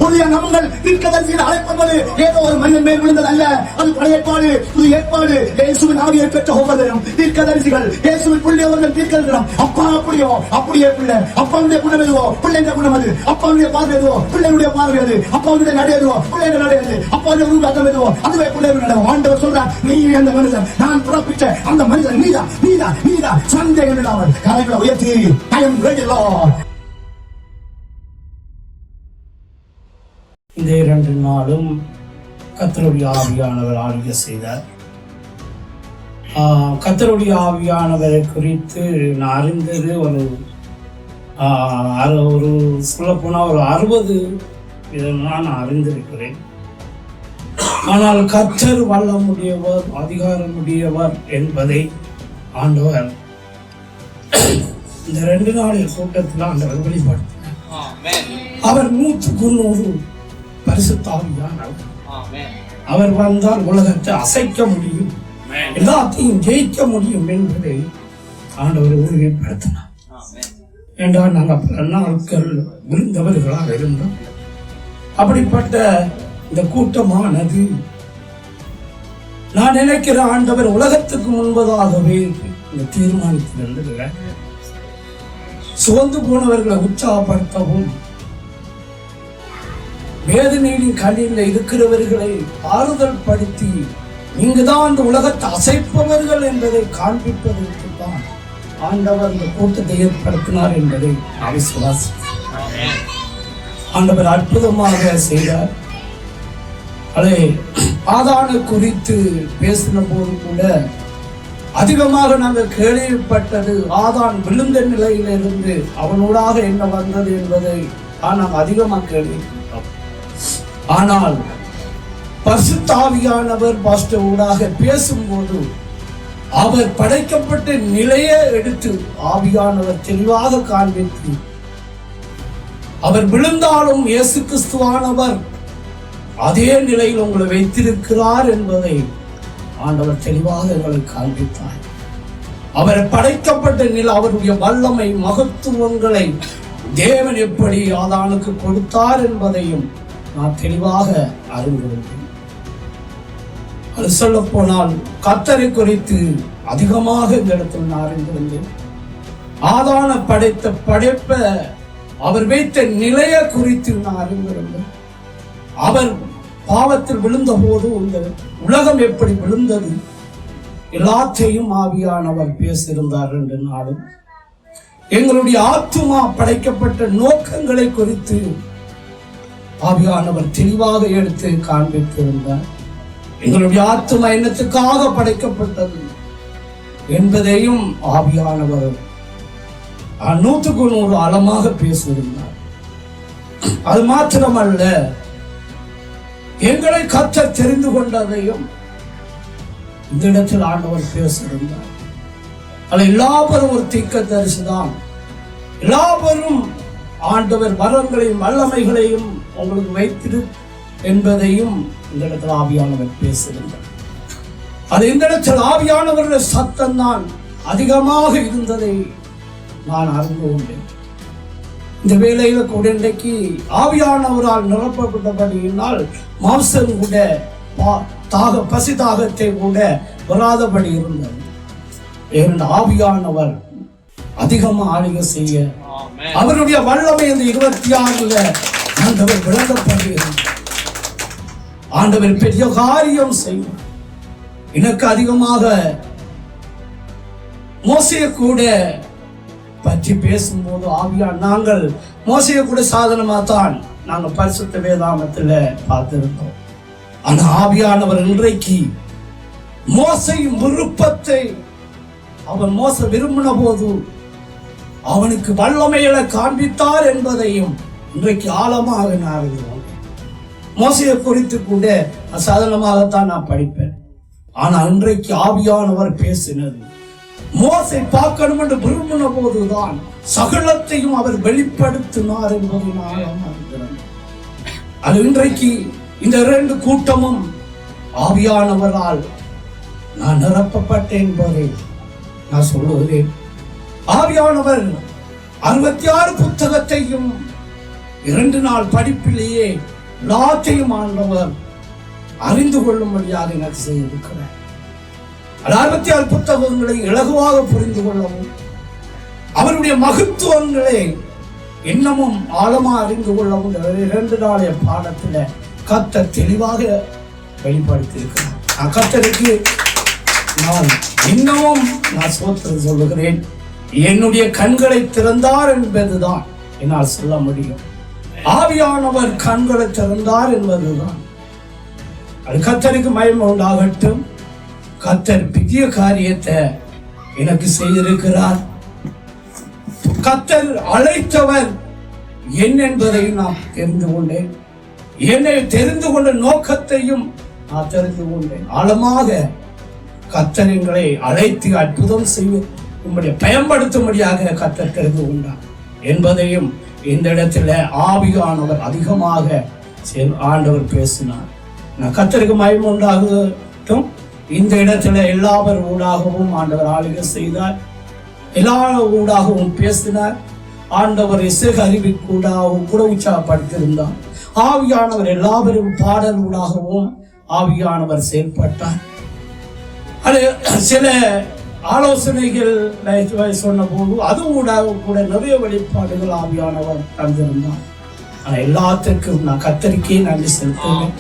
புதிய நம்பங்கள் தீர்க்கதரிசிகள் அழைப்பது ஏதோ ஒரு மனிதன் மேல் விழுந்தது அல்ல. அது பழைய ஏற்பாடு, புதிய ஏற்பாடு. இயேசுவின் ஆவியை பெற்ற ஒவ்வொருவரும் தீர்க்கதரிசிகள். இயேசுவின் பிள்ளையவர்கள் தீர்க்கதரிசிகள். அப்பா அப்படியோ அப்படியே பிள்ளை. அப்பாவுடைய குணம் எதுவோ பிள்ளைங்க குணம் அது. அப்பாவுடைய பார்வை எதுவோ பிள்ளைகளுடைய பார்வை அது. அப்பாவுடைய நடை எதுவோ பிள்ளைகள் நடை அது. அப்பாவுடைய உருவாக்கம் எதுவோ அதுவே பிள்ளைகள் நடக்கும். ஆண்டவர் சொல்றார், நீ அந்த மனிதன், நான் பிறப்பிச்ச அந்த மனிதன் நீதான், நீதான், நீதான். சந்தேகம் இல்லாமல் கரைகளை உயர்த்தி I am ready Lord. இந்த 2 நாளும் கர்த்தருடைய ஆவியானவர் ஆளுகை செய்தார். கர்த்தருடைய ஆவியானவரை குறித்து நான் அறிந்தது ஒரு சொல்லப்போனால் ஒரு 60 விதமாக நான் அறிந்திருக்கிறேன். ஆனால் கர்த்தர் வல்லமுடையவர், அதிகாரமுடையவர் என்பதை ஆண்டவர் இந்த 2 நாளில் கூட்டத்தில் ஆண்டவர் வெளிப்படுத்தினார். அவர் 100% பரிசுத்த ஆவியானவர். அவர் வந்தால் உலகத்தை அசைக்க முடியும், எல்லாத்தையும் ஜெயிக்க முடியும் என்பதை ஆண்டவர் உறுதிப்படுத்தினார். என்றால் நாங்கள் பல நாட்கள் விழுந்தவர்களாக இருந்தோம். அப்படிப்பட்ட இந்த கூட்டமானது நான் நினைக்கிற ஆண்டவர் உலகத்துக்கு முன்பதாகவே இந்த தீர்மானித்திருந்தது சோர்ந்து போனவர்களை உற்சாகப்படுத்தவும், வேதனையின் கண்ணில் இருக்கிறவர்களை ஆறுதல் படுத்தி நீங்கதான் அந்த உலகத்தை அசைப்பவர்கள் என்பதை காண்பிப்பதற்கு தான் ஆண்டவர் இந்த கூட்டத்தை ஏற்படுத்தினார் என்பதை விசுவாசிக்கிறேன். ஆண்டவர் அற்புதமாக செய்தார். அதை ஆதானை குறித்து பேசின போது கூட அதிகமாக நாங்கள் கேள்விப்பட்டது ஆதான் விழுந்த நிலையிலிருந்து அவனூடாக என்ன வந்தது என்பதை நாம் அதிகமாக கேள்விப்பட்டோம். ஆனால் பரிசுத்த ஆவியானவர் பாஸ்டர் ஊடாக பேசும்போது அவர் படைக்கப்பட்ட நிலையை எடுத்து ஆவியானவர் தெளிவாக காண்பித்து, அவர் விழுந்தாலும் இயேசு கிறிஸ்துவானவர் அதே நிலையில் உங்களை வைத்திருக்கிறார் என்பதை ஆண்டவர் தெளிவாக எங்களுக்கு காண்பித்தார். அவர் படைக்கப்பட்ட நிலை, அவருடைய வல்லமை, மகத்துவங்களை தேவன் எப்படி ஆதானுக்கு கொடுத்தார் என்பதையும் நான் தெளிவாக அறிந்திருந்தேன். அது சொல்ல போனால் கர்த்தரை குறித்து அதிகமாக இந்த இடத்தில் நான் அறிந்திருந்தேன். ஆதான படைத்த படைப்ப அவர் வைத்த நிலையை குறித்து நான் அறிந்திருந்தேன். அவர் பாவத்தில் விழுந்த போது இந்த உலகம் எப்படி விழுந்தது எல்லாத்தையும் ஆவியானவர் பேசியிருந்தார். 2 நாளும் எங்களுடைய ஆத்துமா படைக்கப்பட்ட நோக்கங்களை குறித்து ஆவியானவர் தெளிவாக எடுத்து காண்பித்திருந்தார். எங்களுடைய ஆத்துமா என்னத்துக்காக படைக்கப்பட்டது என்பதையும் ஆவியானவர் 100% ஆழமாக பேசியிருந்தார். அது மாத்திரமல்ல, எங்களை கர்த்தர் தெரிந்து கொண்டதையும் இந்த இடத்தில் ஆண்டவர் பேசியிருந்தார். அது எல்லாரும் ஒரு தீர்க்கதரிசிதான். எல்லாரும் ஆண்டவர் வரங்களையும் வல்லமைகளையும் உங்களுக்கு வைத்திரு என்பதையும் இந்த இடத்தில் ஆவியானவர் பேசியிருந்தார். அது இந்த இடத்தில் ஆவியானவருடைய சத்தம் தான் அதிகமாக இருந்ததை நான் அறிந்து கொண்டேன். இந்த வேளையில கூட இன்றைக்கு ஆவியானவரால் நிரப்பப்பட்டபடியினால் மாம்சம் கூட பசி தாகத்தை கூட வராதபடி இருந்தது. ஆவியானவர் அதிகமா ஆளுகை செய்ய அவருடைய வல்லமை இந்த 26ல ஆண்டவர் விளங்கப்படுகிறார். ஆண்டவர் பெரிய காரியம் செய்யும். எனக்கு அதிகமாக மோசையை கூட பற்றி பேசும்போது நாங்கள் மோசையை கூட சாதனமாகத்தான் நாங்கள் பரிசுத்த வேதாமத்தில் பார்த்திருந்தோம். ஆனா ஆவியானவர் இன்றைக்கு மோசையின் விருப்பத்தை அவன் மோச விரும்பின போது அவனுக்கு வல்லமைகளை காண்பித்தார் என்பதையும் இன்றைக்கு ஆழமாக நான் அறிகிறோம். மோசையை குறித்து கூட சாதாரணமாகத்தான் நான் படிப்பேன். ஆனா இன்றைக்கு ஆவியானவர் பேசினது மோசை பார்க்கணும் என்று விரும்பின போதுதான் சகலத்தையும் அவர் வெளிப்படுத்தினார் என்பதை நான் அறிகிறேன். அது இன்றைக்கு இந்த 2 கூட்டமும் ஆவியானவரால் நான் நிரப்பப்பட்டேன் என்பதை நான் சொல்லுகிறேன். ஆவியானவர் 66 புத்தகத்தையும் 2 நாள் படிப்பிலேயே எல்லாத்தையும் ஆண்டவர் அறிந்து கொள்ளும்படியாக எனக்கு செய்திருக்கிறார். 66 புத்தகங்களை இலகுவாக புரிந்து கொள்ளவும் அவருடைய மகத்துவங்களை இன்னமும் ஆழமா அறிந்து கொள்ளவும் 2 நாளைய பாடத்துல கர்த்தர் தெளிவாக வெளிப்படுத்தி இருக்கிறார். கர்த்தருக்கு நான் இன்னமும் ஸ்தோத்திரம் சொல்லுகிறேன். என்னுடைய கண்களை திறந்தார் என்பதுதான் என்னால் சொல்ல முடியும். ஆவியானவர் கண்களை திறந்தார் என்பதுதான். அது கர்த்தருக்கு மகிமை உண்டாகட்டும். கர்த்தர் பெரிய காரியத்தை எனக்கு செய்திருக்கிறார். கர்த்தர் அழைத்தவர் என்பதை நான் தெரிந்து கொண்டேன். என்னை தெரிந்து கொண்ட நோக்கத்தையும் நான் தெரிந்து கொண்டேன். ஆழமாக கர்த்தர் எங்களை அழைத்து அற்புதம் செய்ய உங்களுடைய பயன்படுத்தும்படியாக கர்த்தர் தெரிந்து கொண்டார் என்பதையும் இந்த இடத்துல ஆவியானவர் அதிகமாக ஆண்டவர் பேசினார். நான் கர்த்தருக்கு மகிமை உண்டாகட்டும். இந்த இடத்துல எல்லாவர் ஊடாகவும் ஆண்டவர் ஆளுகை செய்தார். எல்லா ஊடாகவும் பேசினார். ஆண்டவர் இசைக அறிவிக்கூடாகவும் கூட உற்சாகப்படுத்தியிருந்தார். ஆவியானவர் எல்லாவரும் பாடல் ஊடாகவும் ஆவியானவர் செயல்பட்டார். அது சில ஆலோசனைகள் சொன்ன போது அது ஊடாக கூட நிறைய வெளிப்பாடுகள் ஆவியானவர் தந்திருந்தார். எல்லாத்திற்கும் நான் கர்த்தருக்கே நன்றி செலுத்துவேன்.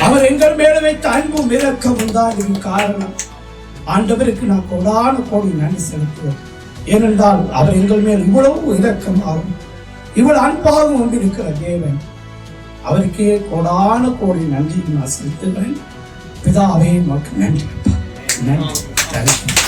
அவர் எங்கள் மேல வைத்த அன்பும் இரக்கமும் தான் இதுக்கு காரணம். ஆண்டவருக்கு நான் கோடான கோடி நன்றி செலுத்துவேன். ஏனென்றால் அவர் எங்கள் மேல் இவ்வளவு இரக்கமாகவும் இவ்வளவு அன்பாகவும் இருக்கிற தேவன். அவருக்கே கோடான கோடி நன்றி நான் செலுத்துகிறேன். பிதாவே மக்கள் நன்றி நன்றி.